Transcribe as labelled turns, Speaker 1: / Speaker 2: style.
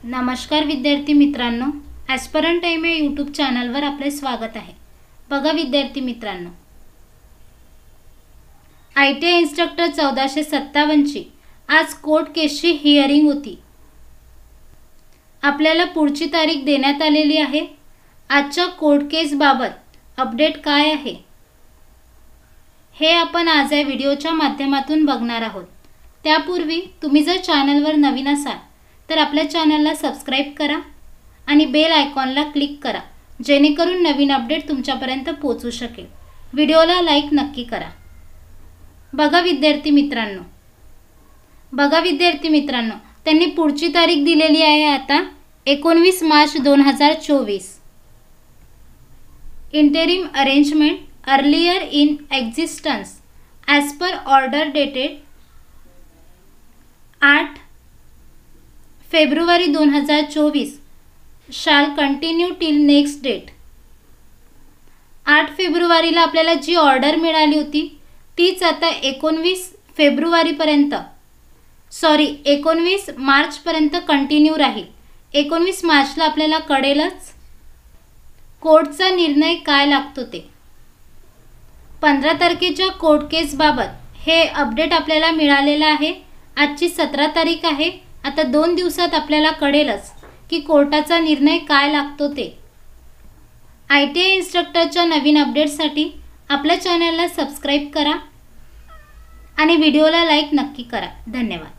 Speaker 1: नमस्कार विद्यार्थी मित्रांनो, ॲस्परंट टाइम या यूट्यूब चॅनलवर आपले स्वागत आहे। बघा विद्यार्थी मित्रांनो, ITI इन्स्ट्रक्टर 1457 ची आज कोर्ट केसची हिअरिंग होती। आपल्याला पुढची तारीख देण्यात आलेली आहे। आजच्या कोर्ट केस बाबत अपडेट काय आहे हे आपण आज या व्हिडिओच्या माध्यमातून बघणार आहोत। त्यापूर्वी तुम्ही जर चॅनलवर नवीन असाल तर आपल्या चॅनलला सबस्क्राइब करा आणि बेल आयकॉनला क्लिक करा, जेणेकरून नवीन अपडेट तुमच्यापर्यंत पोहोचू शकेल। व्हिडिओला लाईक नक्की करा। बघा विद्यार्थी मित्रांनो, त्यांनी पुढची तारीख दिलेली आहे आता 19 March 2024। Interim arrangement earlier in existence as per order dated 8 February 2024 शाल कंटिन्यू टिल नेक्स्ट डेट। 8 फेब्रुवारीला आपल्याला जी ऑर्डर मिळाली होती तीच आता 19 मार्चपर्यंत कंटिन्यू राहील। 19 मार्चला आपल्याला कळेलच कोर्टचा निर्णय काय लागतो ते। 15 तारखेच्या कोर्ट केस बाबत हे अपडेट आपल्याला मिळालेलं आहे। आजची 17 तारीख आहे। आता 2 दिवसात आपल्याला कळेलच की कोर्टाचा निर्णय काय लागतो ते। ITI इन्स्ट्रक्टरच्या नवीन अपडेट्ससाठी आपल्या चॅनलला सबस्क्राइब करा आणि व्हिडिओला लाईक नक्की करा। धन्यवाद।